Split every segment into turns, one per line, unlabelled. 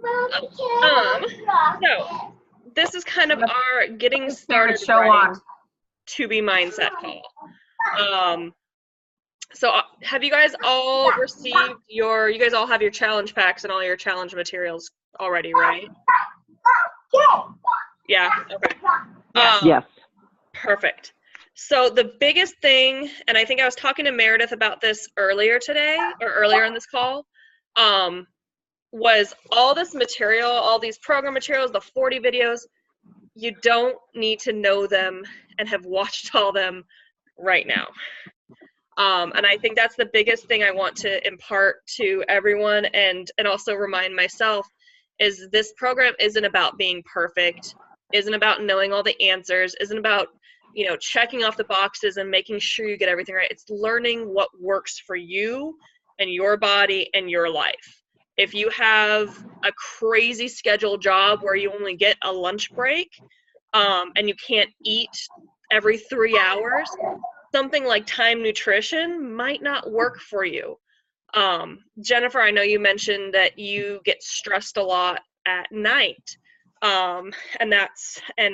So this is kind of our getting
Parent
started
show
right
on.
to be mindset call. So have you guys all received you guys all have your challenge packs and all your challenge materials already, right? Yeah, okay.
Yes.
Perfect. So the biggest thing, and I think I was talking to Meredith about this earlier today, or earlier in this call, was all this material, all these program materials, the 40 videos, you don't need to know them and have watched all them right now. And I think that's the biggest thing I want to impart to everyone and also remind myself is this program isn't about being perfect, isn't about knowing all the answers, isn't about, you know, checking off the boxes and making sure you get everything right. It's learning what works for you and your body and your life. If you have a crazy scheduled job where you only get a lunch break and you can't eat every 3 hours, something like time nutrition might not work for you. Jennifer, I know you mentioned that you get stressed a lot at night. And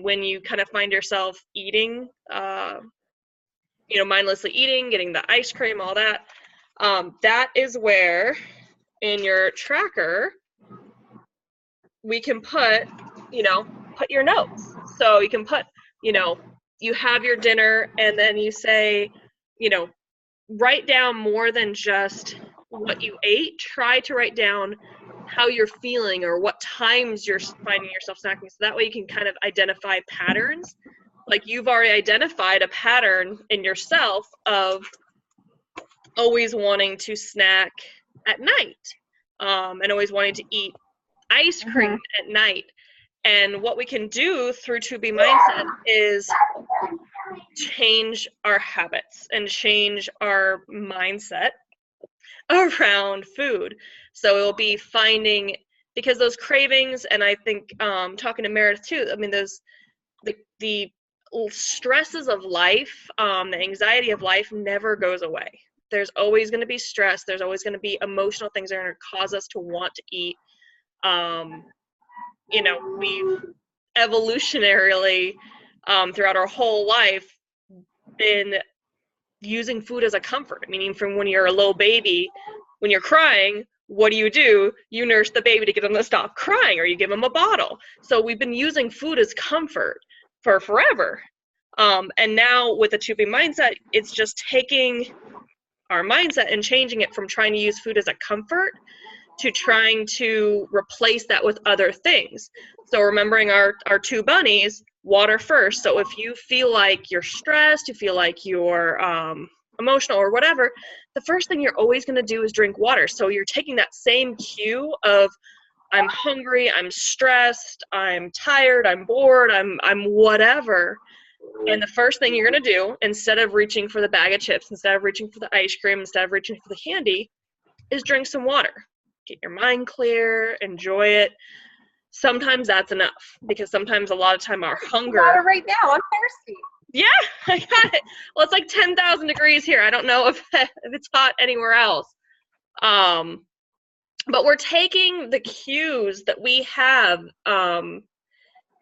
when you kind of find yourself eating, mindlessly eating, getting the ice cream, all that, that is where in your tracker, we can put your notes. So you can put, you have your dinner and then you say, write down more than just what you ate. Try to write down how you're feeling or what times you're finding yourself snacking. So that way you can kind of identify patterns. Like you've already identified a pattern in yourself of always wanting to snack at night and always wanting to eat ice cream at night. And what we can do through To Be Mindset is change our habits and change our mindset around food. So it'll be finding, because those cravings, and I think talking to Meredith too, I mean, the stresses of life, the anxiety of life never goes away. There's always going to be stress. There's always going to be emotional things that are going to cause us to want to eat. We've evolutionarily throughout our whole life been using food as a comfort, meaning from when you're a little baby, when you're crying, what do? You nurse the baby to get them to stop crying, or you give them a bottle. So we've been using food as comfort for forever. And now with the To Be Mindset, it's just taking our mindset and changing it from trying to use food as a comfort to trying to replace that with other things. So remembering our two bunnies, water first. So if you feel like you're stressed, you feel like you're emotional or whatever, the first thing you're always going to do is drink water. So you're taking that same cue of I'm hungry, I'm stressed, I'm tired, I'm bored, I'm whatever. And the first thing you're going to do, instead of reaching for the bag of chips, instead of reaching for the ice cream, instead of reaching for the candy, is drink some water. Get your mind clear, enjoy it. Sometimes that's enough, because sometimes a lot of time our hunger.
Water right now, I'm thirsty.
Yeah, I got it. Well, it's like 10,000 degrees here. I don't know if it's hot anywhere else. But we're taking the cues that we have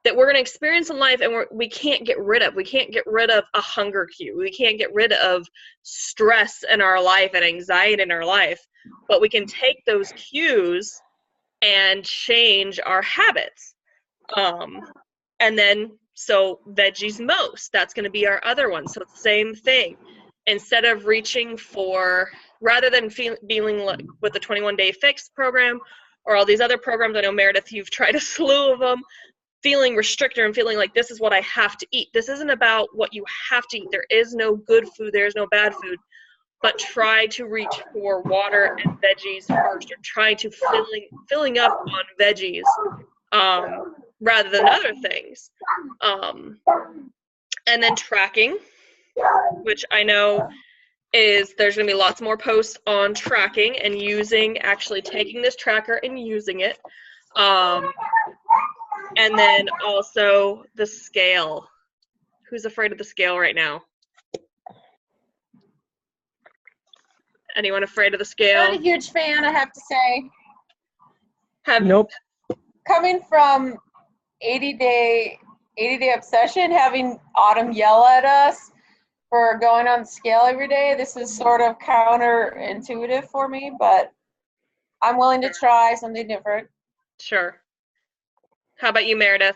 that we're going to experience in life, and we can't get rid of. We can't get rid of a hunger cue. We can't get rid of stress in our life and anxiety in our life. But we can take those cues and change our habits. And then, so veggies most, that's going to be our other one. So same thing. Instead of reaching for, rather than dealing with the 21-day fix program or all these other programs, I know, Meredith, you've tried a slew of them, feeling restricted and feeling like this is what I have to eat. This isn't about what you have to eat. There is no good food. There is no bad food. But try to reach for water and veggies first, or try to filling up on veggies rather than other things. And then tracking, which I know is there's going to be lots more posts on tracking and actually taking this tracker and using it. And then also the scale. Who's afraid of the scale right now? Anyone afraid of the scale?
Not a huge fan, I have to say.
Nope.
coming from 80 day obsession, having Autumn yell at us for going on the scale every day, this is sort of counterintuitive for me, but I'm willing to try something different.
Sure. How about you, Meredith?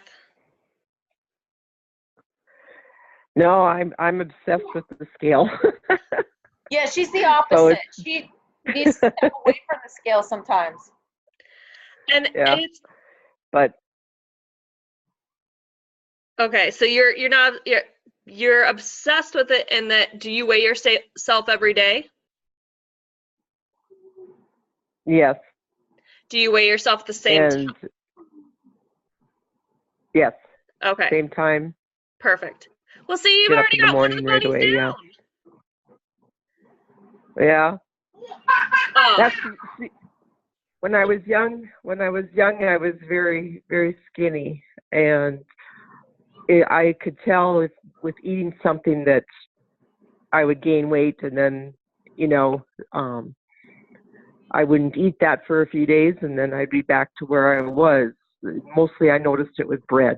No, I'm obsessed with the scale.
Yeah, she's the opposite. She needs to step away from the scale sometimes.
And
Yeah.
it's
But
okay. So you're obsessed with it, and that do you weigh yourself every day?
yes,
Do you weigh yourself at the same time?
and yes,
Okay,
same time.
perfect. Well, see, you've
Get up
already
in the
got one of
morning
the
right
bunnies
away.
down.
Yeah.
Oh,
That's when I was young. When I was young, I was very, very skinny, and I could tell if with eating something that I would gain weight, and then, you know, I wouldn't eat that for a few days, and then I'd be back to where I was. Mostly, I noticed it was bread,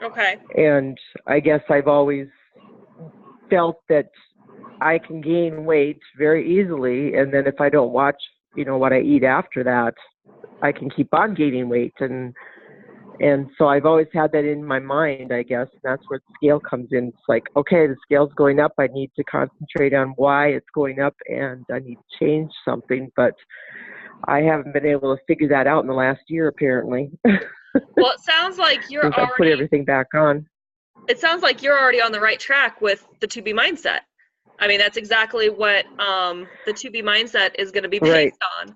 okay.
and I guess I've always felt that I can gain weight very easily, and then if I don't watch, what I eat after that, I can keep on gaining weight, and so I've always had that in my mind, I guess, and that's where the scale comes in. It's like, okay, the scale's going up. I need to concentrate on why it's going up, and I need to change something, but I haven't been able to figure that out in the last year, apparently.
Well, it sounds like you're
Since I put everything back on.
It sounds like you're already on the right track with the 2B mindset. I mean, that's exactly what the 2B mindset is going to be based on.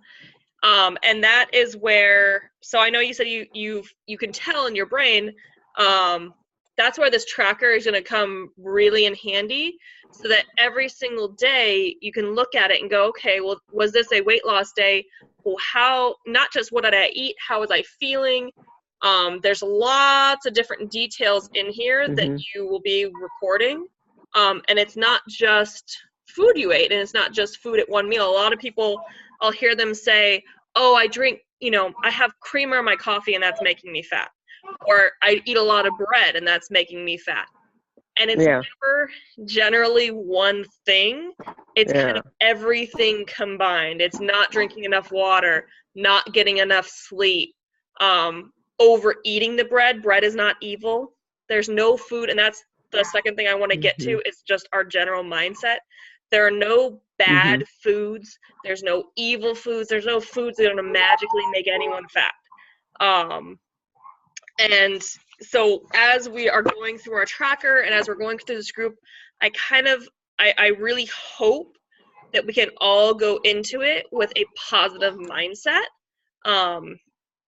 And that is where, so I know you said you can tell in your brain, that's where this tracker is going to come really in handy, so that every single day you can look at it and go, okay, well, was this a weight loss day? Well, how, not just what did I eat, how was I feeling? There's lots of different details in here that you will be recording. And it's not just food you ate, and it's not just food at one meal. A lot of people, I'll hear them say, oh, I drink, I have creamer in my coffee and that's making me fat. Or I eat a lot of bread and that's making me fat. And it's never generally one thing. It's kind of everything combined. It's not drinking enough water, not getting enough sleep, overeating the bread. Bread is not evil. There's no food, and that's the second thing I want to get to, is just our general mindset. There are no bad foods. There's no evil foods. There's no foods that are going to magically make anyone fat. And so as we are going through our tracker and as we're going through this group, I really hope that we can all go into it with a positive mindset. And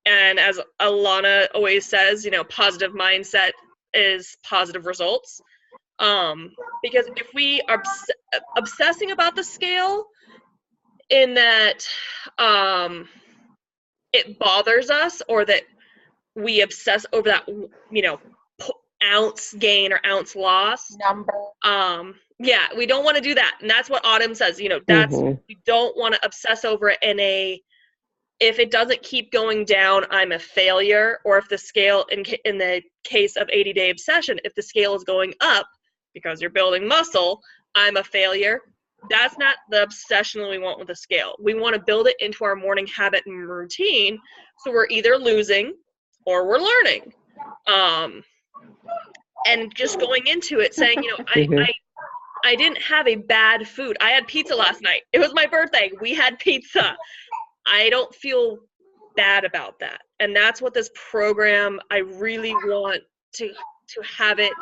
as Alana always says, positive mindset is positive results. Because if we are obsessing about the scale in that it bothers us, or that we obsess over that, ounce gain or ounce loss
number,
yeah, we don't want to do that. And that's what Autumn says, that's we don't want to obsess over it in a, if it doesn't keep going down, I'm a failure. Or if the scale, in the case of 80-day obsession, if the scale is going up because you're building muscle, I'm a failure. That's not the obsession that we want with the scale. We want to build it into our morning habit and routine, so we're either losing or we're learning. And just going into it saying, I didn't have a bad food. I had pizza last night. It was my birthday. We had pizza. I don't feel bad about that. And that's what this program, I really want to have it,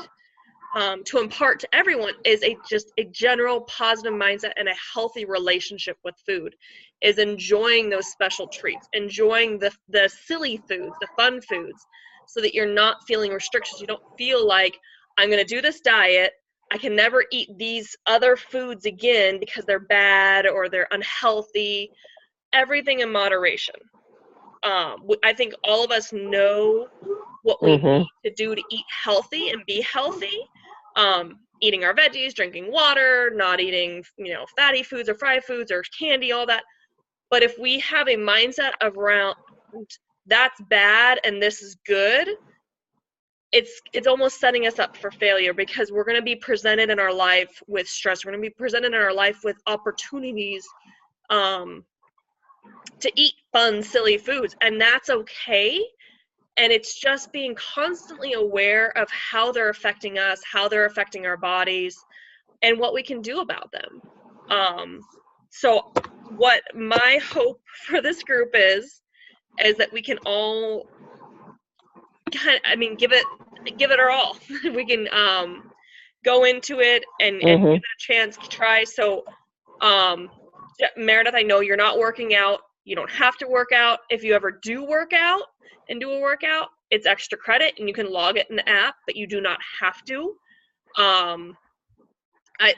to impart to everyone, is just a general positive mindset and a healthy relationship with food, is enjoying those special treats, enjoying the silly foods, the fun foods, so that you're not feeling restrictions. You don't feel like, I'm going to do this diet, I can never eat these other foods again because they're bad or they're unhealthy. Everything in moderation. I think all of us know what we need to do to eat healthy and be healthy. Eating our veggies, drinking water, not eating, fatty foods or fried foods or candy, all that. But if we have a mindset around that's bad and this is good, it's almost setting us up for failure, because we're going to be presented in our life with stress. We're going to be presented in our life with opportunities to eat fun, silly foods, and that's okay. And it's just being constantly aware of how they're affecting us, how they're affecting our bodies, and what we can do about them. So what my hope for this group is that we can all give it our all. We can go into it and give it a chance to try. So Meredith, I know you're not working out. You don't have to work out. If you ever do work out and do a workout, it's extra credit and you can log it in the app, but you do not have to. It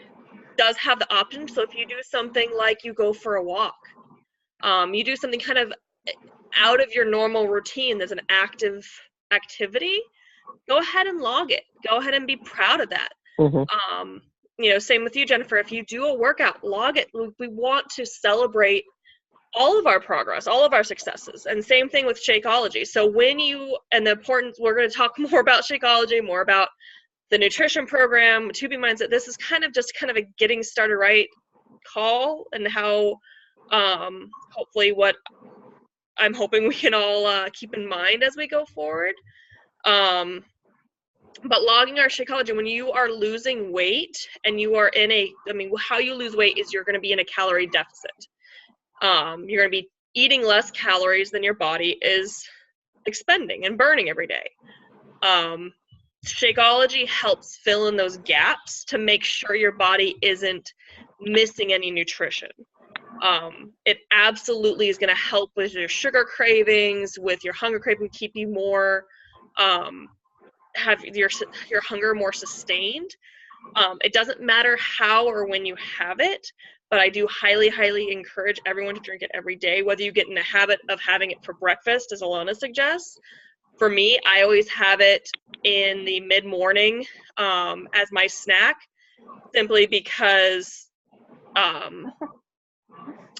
does have the option. So if you do something like you go for a walk, you do something kind of out of your normal routine, there's an active activity, go ahead and log it. Go ahead and be proud of that. Same with you, Jennifer. If you do a workout, log it. We want to celebrate all of our progress, all of our successes, and same thing with Shakeology. So we're going to talk more about Shakeology, more about the nutrition program, 2B Mindset. This is kind of a getting started right call, and how hopefully what I'm hoping we can all keep in mind as we go forward. But logging our Shakeology, when you are losing weight and you are how you lose weight is you're going to be in a calorie deficit. You're going to be eating less calories than your body is expending and burning every day. Shakeology helps fill in those gaps to make sure your body isn't missing any nutrition. It absolutely is going to help with your sugar cravings, with your hunger craving, keep you more, have your hunger more sustained. It doesn't matter how or when you have it, but I do highly, highly encourage everyone to drink it every day, whether you get in the habit of having it for breakfast, as Alona suggests. For me, I always have it in the mid-morning as my snack, simply because, what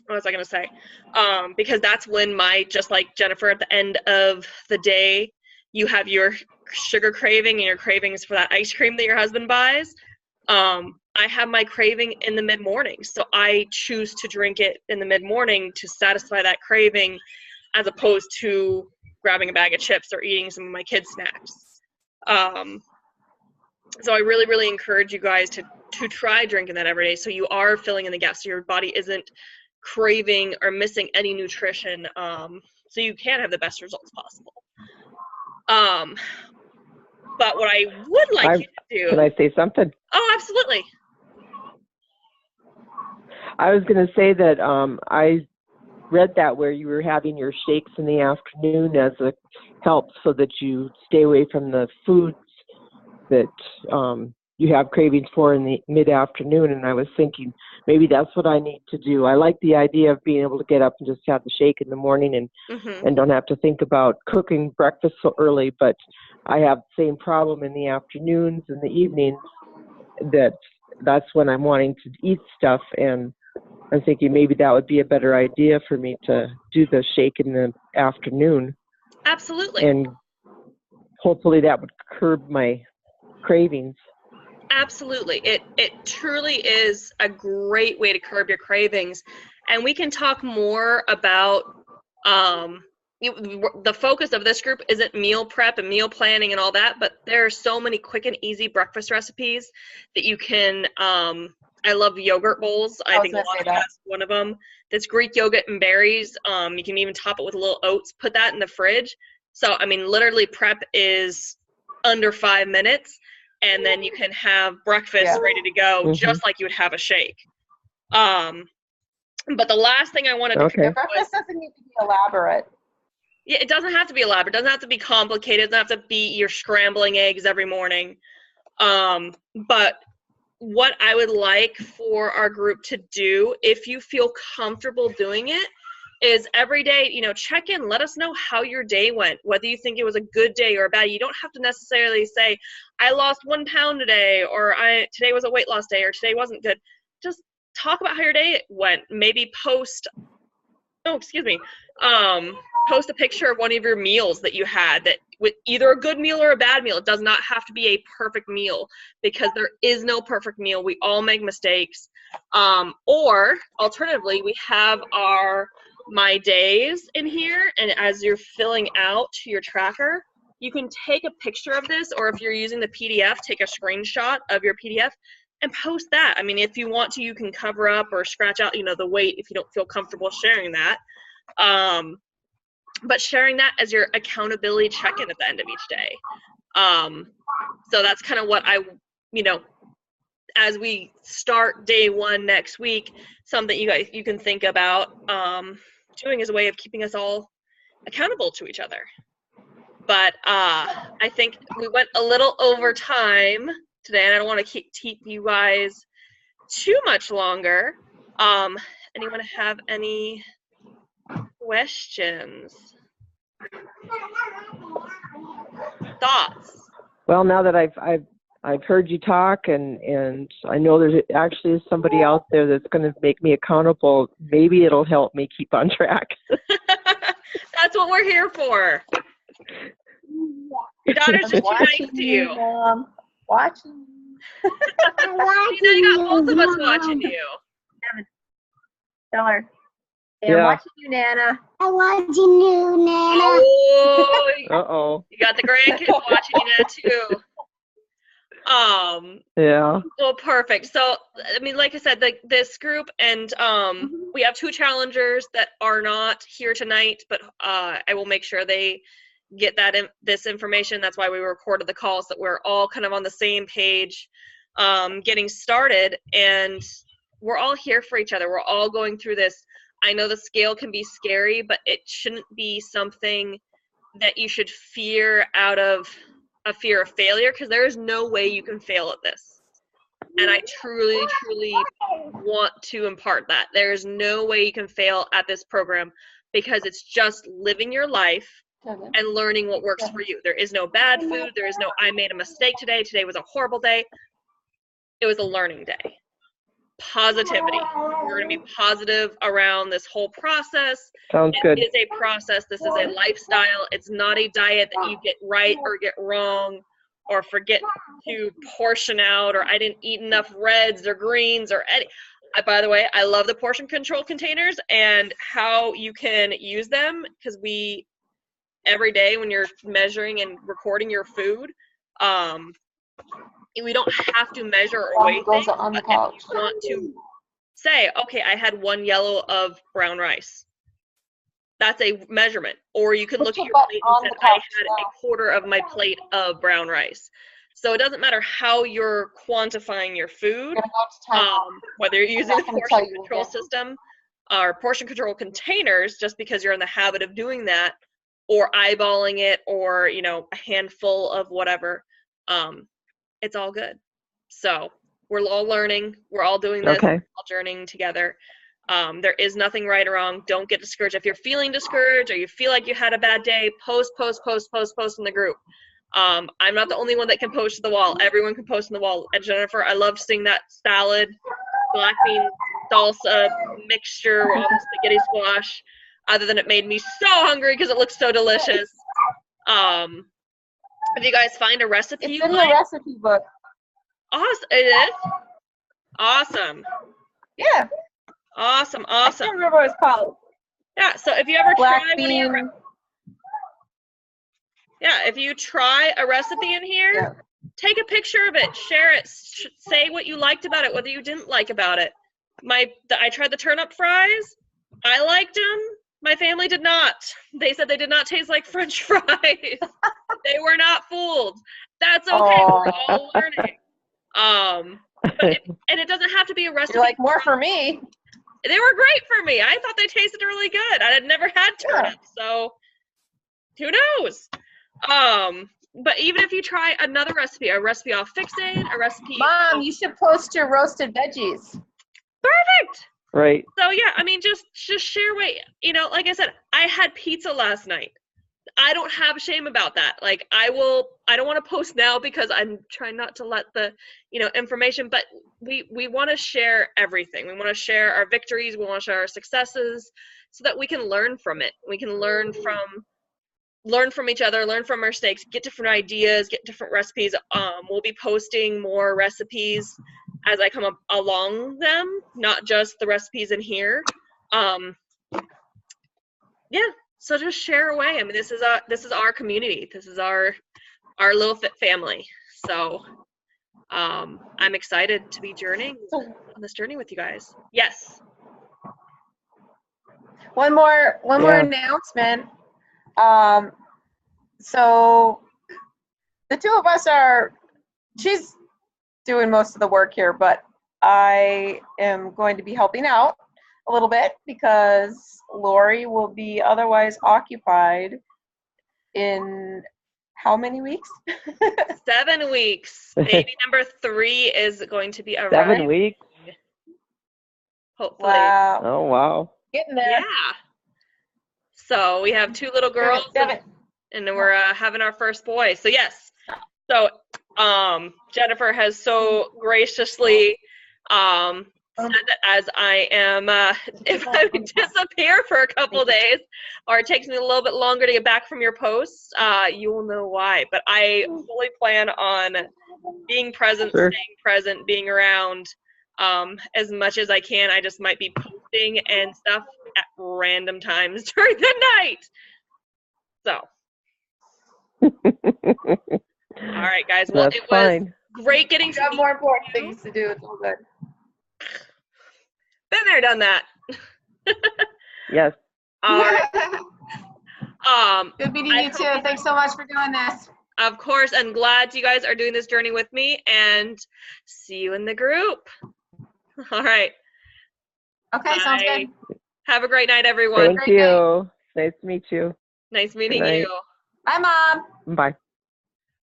was I going to say? Because that's when just like Jennifer, at the end of the day, you have your sugar craving and your cravings for that ice cream that your husband buys. I have my craving in the mid-morning, so I choose to drink it in the mid-morning to satisfy that craving, as opposed to grabbing a bag of chips or eating some of my kids' snacks. So I really, really encourage you guys to try drinking that every day, so you are filling in the gaps, so your body isn't craving or missing any nutrition, so you can have the best results possible. But what I would like you to do...
Can I say something?
Oh, absolutely.
I was going to say that I read that where you were having your shakes in the afternoon as a help so that you stay away from the foods that you have cravings for in the mid-afternoon, and I was thinking maybe that's what I need to do. I like the idea of being able to get up and just have the shake in the morning and don't have to think about cooking breakfast so early, but I have the same problem in the afternoons and the evenings, that's when I'm wanting to eat stuff, and I'm thinking maybe that would be a better idea for me to do the shake in the afternoon.
Absolutely.
And hopefully that would curb my cravings.
Absolutely. It truly is a great way to curb your cravings. And we can talk more about the focus of this group isn't meal prep and meal planning and all that, but there are so many quick and easy breakfast recipes that you can I love yogurt bowls. I think that's one of them. That's Greek yogurt and berries. You can even top it with a little oats, put that in the fridge. So, literally prep is under 5 minutes, and then you can have breakfast ready to go, just like you would have a shake. But the last thing I wanted to
breakfast doesn't need to be elaborate.
Yeah, it doesn't have to be elaborate. It doesn't have to be complicated. It doesn't have to be you're scrambling eggs every morning. But what I would like for our group to do, if you feel comfortable doing it, is every day, check in. Let us know how your day went, whether you think it was a good day or a bad. You don't have to necessarily say, I lost 1 pound today, or today was a weight loss day, or today wasn't good. Just talk about how your day went. Maybe post oh, excuse me, post a picture of one of your meals that you had, that with either a good meal or a bad meal. It does not have to be a perfect meal, because there is no perfect meal. We all make mistakes. Or alternatively, we have our My Days in here, and as you're filling out your tracker, you can take a picture of this, or if you're using the PDF, take a screenshot of your PDF and post that. I mean, if you want to, you can cover up or scratch out, the weight if you don't feel comfortable sharing that. But sharing that as your accountability check-in at the end of each day. So that's kind of what as we start day one next week, something you can think about doing as a way of keeping us all accountable to each other. But I think we went a little over time today, and I don't want to keep you guys too much longer. Anyone have any questions? Thoughts?
Well, now that I've heard you talk, and I know there's actually somebody out there that's going to make me accountable, maybe it'll help me keep on track.
That's what we're here for. Your daughter's just too nice to you.
Mom. Watching.
You got both of us watching you.
Tell her.
Yeah.
I'm watching you, Nana.
I'm watching you, Nana.
Oh,
Uh-oh.
you got the grandkids watching you now too.
Yeah.
Well, perfect. So, I mean, like I said, this group, and we have 2 challengers that are not here tonight, but I will make sure they get this information. That's why we recorded the call, so that we're all kind of on the same page, getting started. And we're all here for each other. We're all going through this. I know the scale can be scary, but it shouldn't be something that you should fear out of a fear of failure, because there is no way you can fail at this. And I truly, truly want to impart that. There is no way you can fail at this program, because it's just living your life and learning what works for you. There is no bad food. There is no, I made a mistake today. Today was a horrible day. It was a learning day. Positivity. We're going to be positive around this whole process.
Sounds good.
It is a process. This is a lifestyle. It's not a diet that you get right or get wrong, or forget to portion out, or I didn't eat enough reds or greens or any. By the way, I love the portion control containers and how you can use them, because every day when you're measuring and recording your food, we don't have to measure or weigh things,
on the
but
couch.
if you want to say, okay, I had 1 yellow of brown rice. That's a measurement. Or you could look at your plate and say, I had a quarter of my plate of brown rice. So it doesn't matter how you're quantifying your food, whether you're using the portion control system or portion control containers, just because you're in the habit of doing that, or eyeballing it, or, a handful of whatever. It's all good. So we're all learning. We're all doing this.
Okay.
We're all journeying together. There is nothing right or wrong. Don't get discouraged. If you're feeling discouraged or you feel like you had a bad day, post in the group. I'm not the only one that can post to the wall. Everyone can post on the wall. And Jennifer, I loved seeing that salad, black bean salsa mixture with all the spaghetti squash. Other than it made me so hungry because it looked so delicious. If you guys find a recipe
It's
you
in the
like,
recipe book.
awesome. It is? Awesome.
Yeah.
Awesome.
I can't remember what it's called.
Yeah, so if you ever
Black
try one of your,
bean.
if you try a recipe in here,
Yeah.
take a picture of it, share it, say what you liked about it, whether you didn't like about it. I tried the turnip fries. I liked them. My family did not. They said they did not taste like French fries. They were not fooled. That's okay.
Oh.
We're all learning. And it doesn't have to be a recipe.
You're like, more for me.
They were great for me. I thought they tasted really good. I had never had turnips, so who knows? But even if you try another recipe, a recipe off Fix-Aid, a recipe.
Mom, you should post your roasted veggies.
Perfect.
Right.
So yeah, I mean, just share what, like I said, I had pizza last night. I don't have shame about that. Like I don't want to post now because I'm trying not to let the, information, but we want to share everything. We want to share our victories. We want to share our successes so that we can learn from it. We can learn from each other, learn from our mistakes, get different ideas, get different recipes. We'll be posting more recipes as I come up along them, not just the recipes in here. Yeah, so just share away. I mean, this is our community. This is our little fit family. So I'm excited to be journeying on this journey with you guys. Yes.
One more
Yeah.
announcement. So the two of us she's doing most of the work here, but I am going to be helping out a little bit because Lori will be otherwise occupied in how many weeks?
7 weeks. Baby number 3 is going to be arriving.
7 weeks?
Hopefully.
Wow.
Oh, wow.
Getting there.
Yeah. So we have 2 little girls, and then we're having our first boy. So yes. So Jennifer has so graciously said that as I am, if I disappear for a couple days, or it takes me a little bit longer to get back from your posts, you will know why. But I fully plan on being present,
Sure.
staying present, being around as much as I can. I just might be posting and stuff at random times during the night. So, all right, guys. Well,
That's
it was
fine.
great getting
You
to
have
meet
more important
you.
things to do. It's all good.
Been there, done that.
Yes.
All right.
Good meeting
I
you too.
hope-
Thanks so much for doing this.
Of course, I'm glad you guys are doing this journey with me, and see you in the group. All right.
Okay, sounds
Bye.
good.
Have a great night, everyone.
Thank
Great night.
you. Nice to meet you.
Nice meeting
Good night.
you.
Bye, Mom.
Bye.